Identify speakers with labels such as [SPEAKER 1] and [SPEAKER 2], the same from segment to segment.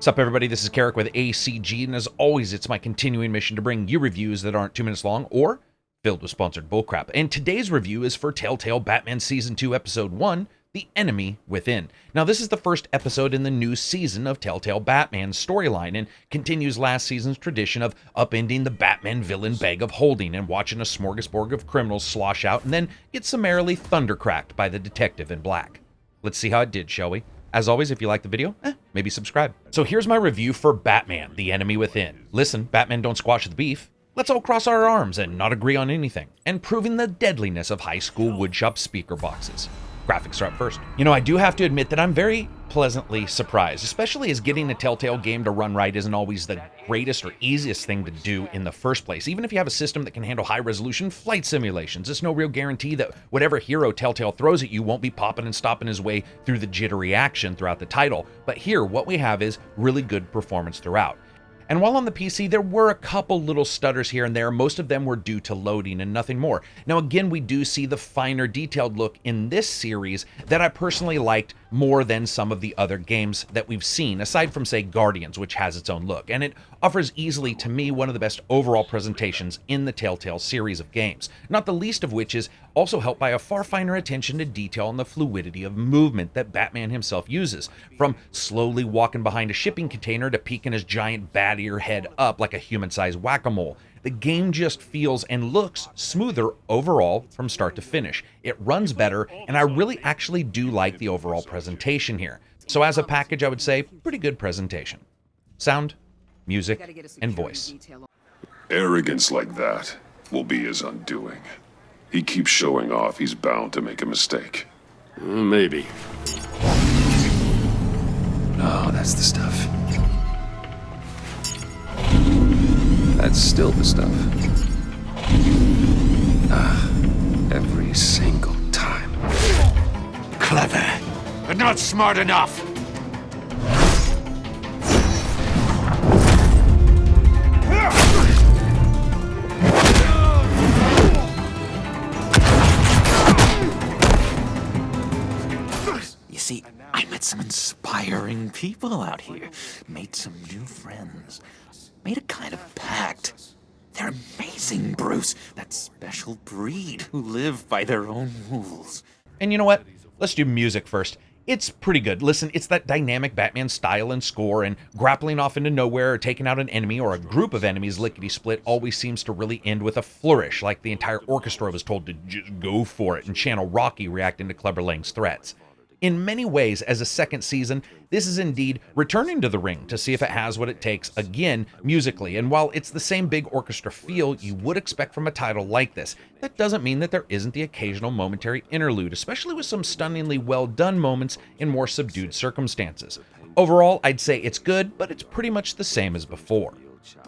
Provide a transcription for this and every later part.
[SPEAKER 1] Sup everybody, this is Karak with ACG, and as always, it's my continuing mission to bring you reviews that aren't 2 minutes long or filled with sponsored bullcrap. And today's review is for Telltale Batman Season 2, Episode 1, The Enemy Within. Now, this is the first episode in the new season of Telltale Batman's storyline, and continues last season's tradition of upending the Batman villain bag of holding and watching a smorgasbord of criminals slosh out and then get summarily thundercracked by the detective in black. Let's see how it did, shall we? As always, if you like the video, maybe subscribe. So here's my review for Batman, The Enemy Within. Listen, Batman don't squash the beef. Let's all cross our arms and not agree on anything. And proving the deadliness of high school woodshop speaker boxes. Graphics are up first. You know, I do have to admit that I'm very pleasantly surprised, especially as getting a Telltale game to run right isn't always the greatest or easiest thing to do in the first place. Even if you have a system that can handle high-resolution flight simulations, it's no real guarantee that whatever hero Telltale throws at you won't be popping and stopping his way through the jittery action throughout the title. But here, what we have is really good performance throughout. And while on the PC, there were a couple little stutters here and there. Most of them were due to loading and nothing more. Now, again, we do see the finer detailed look in this series that I personally liked more than some of the other games that we've seen, aside from, say, Guardians, which has its own look. And it offers easily, to me, one of the best overall presentations in the Telltale series of games, not the least of which is also helped by a far finer attention to detail and the fluidity of movement that Batman himself uses, from slowly walking behind a shipping container to peeking his giant bat ear head up like a human-sized whack-a-mole. The game just feels and looks smoother overall from start to finish. It runs better, and I really actually do like the overall presentation here. So as a package, I would say pretty good presentation. Sound, music, and voice.
[SPEAKER 2] Arrogance like that will be his undoing. He keeps showing off, he's bound to make a mistake.
[SPEAKER 3] Maybe.
[SPEAKER 2] Oh, that's the stuff. That's still the stuff. Every single time.
[SPEAKER 3] Clever, but not smart enough. You see, I met some inspiring people out here. Made some new friends. Made a kind of pact. They're amazing, Bruce. That special breed who live by their own rules.
[SPEAKER 1] And you know what? Let's do music first. It's pretty good. Listen, it's that dynamic Batman style and score, and grappling off into nowhere or taking out an enemy or a group of enemies lickety-split always seems to really end with a flourish, like the entire orchestra was told to just go for it and channel Rocky reacting to Clubber Lang's threats. In many ways, as a second season, this is indeed returning to the ring to see if it has what it takes, again, musically. And while it's the same big orchestra feel you would expect from a title like this, that doesn't mean that there isn't the occasional momentary interlude, especially with some stunningly well-done moments in more subdued circumstances. Overall, I'd say it's good, but it's pretty much the same as before.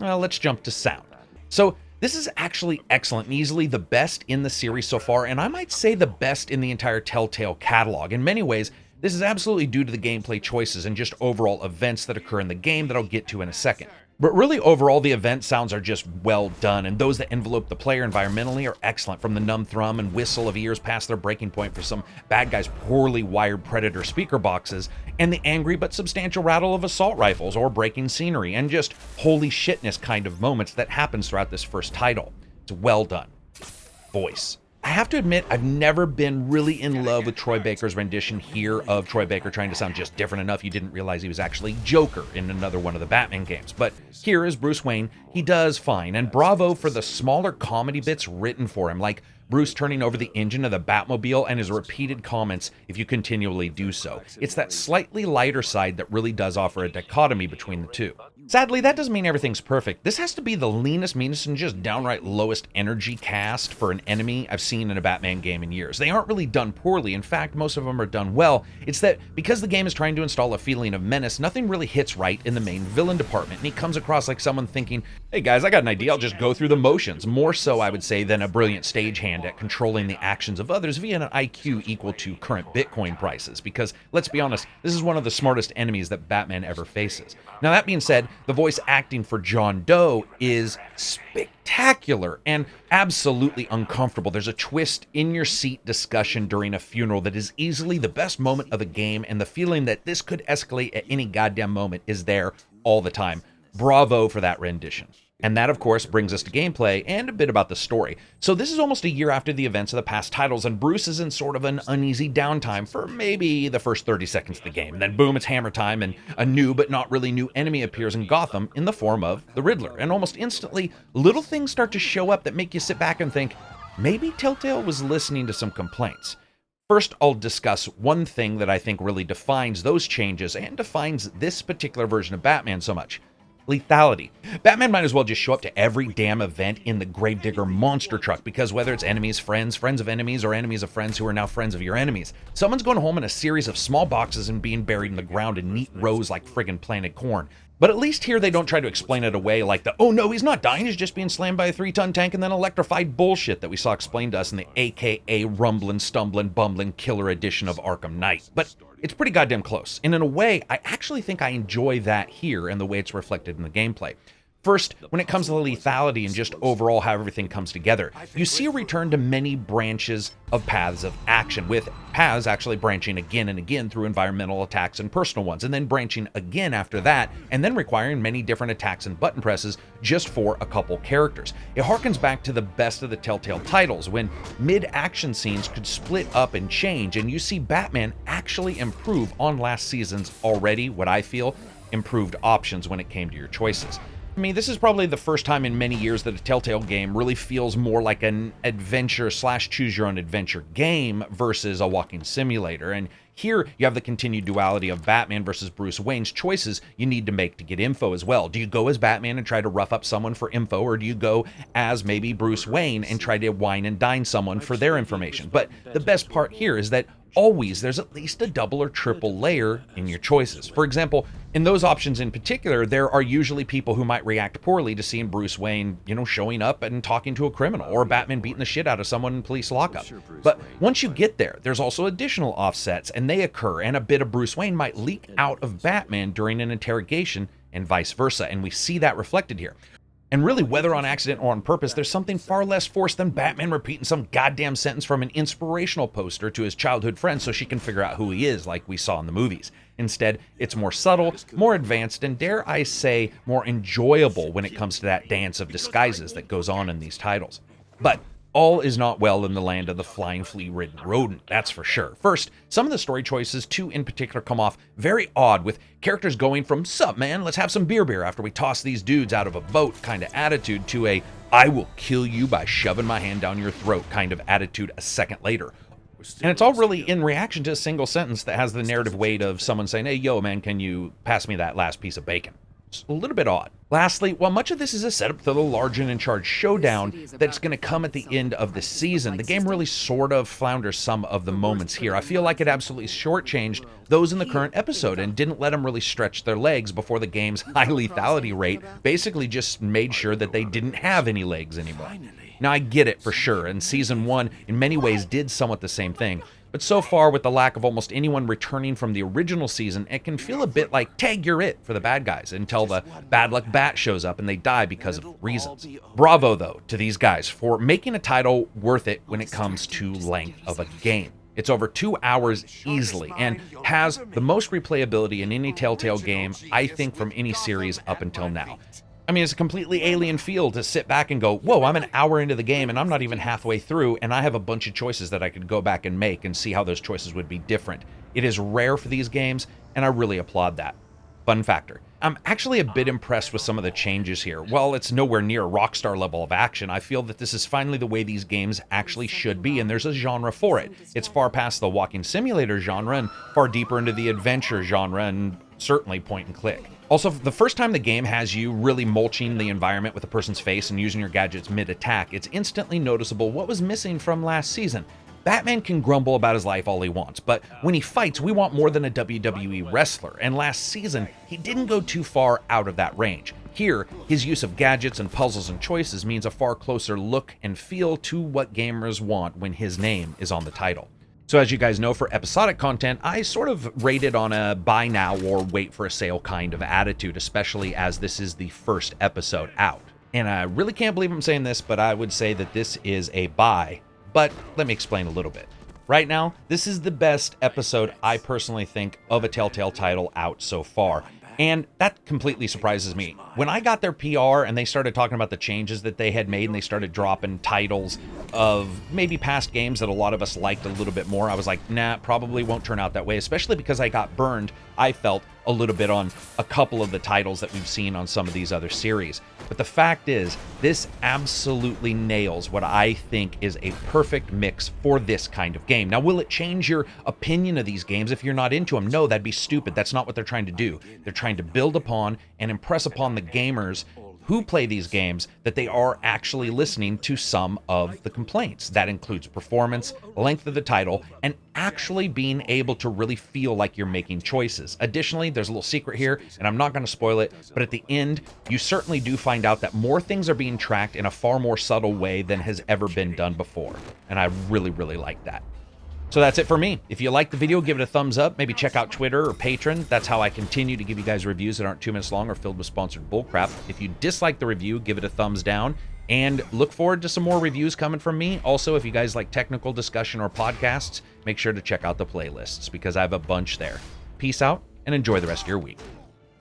[SPEAKER 1] Let's jump to sound. So, this is actually excellent and easily the best in the series so far, and I might say the best in the entire Telltale catalog. In many ways, this is absolutely due to the gameplay choices and just overall events that occur in the game that I'll get to in a second. But really, overall, the event sounds are just well done, and those that envelope the player environmentally are excellent, from the numb thrum and whistle of ears past their breaking point for some bad guys' poorly wired Predator speaker boxes, and the angry but substantial rattle of assault rifles or breaking scenery, and just holy shitness kind of moments that happens throughout this first title. It's well done. Voice. I have to admit, I've never been really in love with Troy Baker's rendition here of Troy Baker trying to sound just different enough you didn't realize he was actually Joker in another one of the Batman games. But here as Bruce Wayne, he does fine, and bravo for the smaller comedy bits written for him, like Bruce turning over the engine of the Batmobile and his repeated comments if you continually do so. It's that slightly lighter side that really does offer a dichotomy between the two. Sadly, that doesn't mean everything's perfect. This has to be the leanest, meanest, and just downright lowest energy cast for an enemy I've seen in a Batman game in years. They aren't really done poorly. In fact, most of them are done well. It's that because the game is trying to install a feeling of menace, nothing really hits right in the main villain department, and he comes across like someone thinking, hey guys, I got an idea, I'll just go through the motions. More so, I would say, than a brilliant stagehand hand at controlling the actions of others via an IQ equal to current Bitcoin prices, because let's be honest, this is one of the smartest enemies that Batman ever faces. Now that being said, the voice acting for John Doe is spectacular and absolutely uncomfortable. There's a twist in your seat discussion during a funeral that is easily the best moment of the game, and the feeling that this could escalate at any goddamn moment is there all the time. Bravo for that rendition. And that, of course, brings us to gameplay and a bit about the story. So this is almost a year after the events of the past titles, and Bruce is in sort of an uneasy downtime for maybe the first 30 seconds of the game. Then boom, it's hammer time, and a new but not really new enemy appears in Gotham in the form of the Riddler. And almost instantly, little things start to show up that make you sit back and think, maybe Telltale was listening to some complaints. First, I'll discuss one thing that I think really defines those changes and defines this particular version of Batman so much. Lethality. Batman might as well just show up to every damn event in the Gravedigger monster truck, because whether it's enemies, friends, friends of enemies, or enemies of friends who are now friends of your enemies, someone's going home in a series of small boxes and being buried in the ground in neat rows like friggin' planted corn. But at least here they don't try to explain it away like the, oh no, he's not dying, he's just being slammed by a 3-ton tank and then electrified bullshit that we saw explained to us in the AKA rumbling, stumbling, bumbling killer edition of Arkham Knight. But it's pretty goddamn close. And in a way, I actually think I enjoy that here and the way it's reflected in the gameplay. First, when it comes to the lethality and just overall how everything comes together, you see a return to many branches of paths of action, with paths actually branching again and again through environmental attacks and personal ones, and then branching again after that, and then requiring many different attacks and button presses just for a couple characters. It harkens back to the best of the Telltale titles, when mid-action scenes could split up and change, and you see Batman actually improve on last season's already, what I feel, improved options when it came to your choices. I mean, this is probably the first time in many years that a Telltale game really feels more like an adventure / choose your own adventure game versus a walking simulator. And here you have the continued duality of Batman versus Bruce Wayne's choices you need to make to get info as well. Do you go as Batman and try to rough up someone for info, or do you go as maybe Bruce Wayne and try to wine and dine someone for their information? But the best part here is that always there's at least a double or triple layer in your choices. For example, in those options in particular, there are usually people who might react poorly to seeing Bruce Wayne, showing up and talking to a criminal, or Batman beating the shit out of someone in police lockup. But once you get there, there's also additional offsets, and they occur, and a bit of Bruce Wayne might leak out of Batman during an interrogation, and vice versa, and we see that reflected here. And really, whether on accident or on purpose, there's something far less forced than Batman repeating some goddamn sentence from an inspirational poster to his childhood friend so she can figure out who he is, like we saw in the movies. Instead, it's more subtle, more advanced, and dare I say, more enjoyable when it comes to that dance of disguises that goes on in these titles. But all is not well in the land of the flying flea-ridden rodent, that's for sure. First, some of the story choices, two in particular, come off very odd, with characters going from, sup man, let's have some beer after we toss these dudes out of a boat kind of attitude to a, I will kill you by shoving my hand down your throat kind of attitude a second later. And it's all really in reaction to a single sentence that has the narrative weight of someone saying, hey, yo, man, can you pass me that last piece of bacon? It's a little bit odd. Lastly, while much of this is a setup to the large and in charge showdown that's going to come at the end of the season, the game really sort of flounders some of the moments here. I feel like it absolutely shortchanged those in the current episode and didn't let them really stretch their legs before the game's high lethality rate basically just made sure that they didn't have any legs anymore. Now, I get it for sure, and Season 1 in many ways did somewhat the same thing. But so far, with the lack of almost anyone returning from the original season, it can feel a bit like tag you're it for the bad guys until the bad luck bat shows up and they die because of reasons. Bravo, though, to these guys for making a title worth it when it comes to length of a game. It's over 2 hours easily and has the most replayability in any Telltale game, I think, from any series up until now. I mean, it's a completely alien feel to sit back and go, whoa, I'm an hour into the game and I'm not even halfway through, and I have a bunch of choices that I could go back and make and see how those choices would be different. It is rare for these games, and I really applaud that. Fun factor. I'm actually a bit impressed with some of the changes here. While it's nowhere near a Rockstar level of action, I feel that this is finally the way these games actually should be, and there's a genre for it. It's far past the walking simulator genre and far deeper into the adventure genre, and certainly point and click. Also, the first time the game has you really mulching the environment with a person's face and using your gadgets mid-attack, it's instantly noticeable what was missing from last season. Batman can grumble about his life all he wants, but when he fights, we want more than a WWE wrestler, and last season, he didn't go too far out of that range. Here, his use of gadgets and puzzles and choices means a far closer look and feel to what gamers want when his name is on the title. So as you guys know, for episodic content, I sort of rate it on a buy now or wait for a sale kind of attitude, especially as this is the first episode out. And I really can't believe I'm saying this, but I would say that this is a buy. But let me explain a little bit. Right now, this is the best episode I personally think of a Telltale title out so far. And that completely surprises me. When I got their PR and they started talking about the changes that they had made and they started dropping titles of maybe past games that a lot of us liked a little bit more, I was like, nah, probably won't turn out that way, especially because I got burned, I felt, a little bit on a couple of the titles that we've seen on some of these other series. But the fact is, this absolutely nails what I think is a perfect mix for this kind of game. Now, will it change your opinion of these games if you're not into them? No, that'd be stupid. That's not what they're trying to do. They're trying to build upon and impress upon the gamers who play these games that they are actually listening to some of the complaints. That includes performance, length of the title, and actually being able to really feel like you're making choices. Additionally, there's a little secret here, and I'm not going to spoil it, but at the end, you certainly do find out that more things are being tracked in a far more subtle way than has ever been done before. And I really, really like that. So that's it for me. If you liked the video, give it a thumbs up. Maybe check out Twitter or Patreon. That's how I continue to give you guys reviews that aren't 2 minutes long or filled with sponsored bullcrap. If you dislike the review, give it a thumbs down. And look forward to some more reviews coming from me. Also, if you guys like technical discussion or podcasts, make sure to check out the playlists because I have a bunch there. Peace out and enjoy the rest of your week.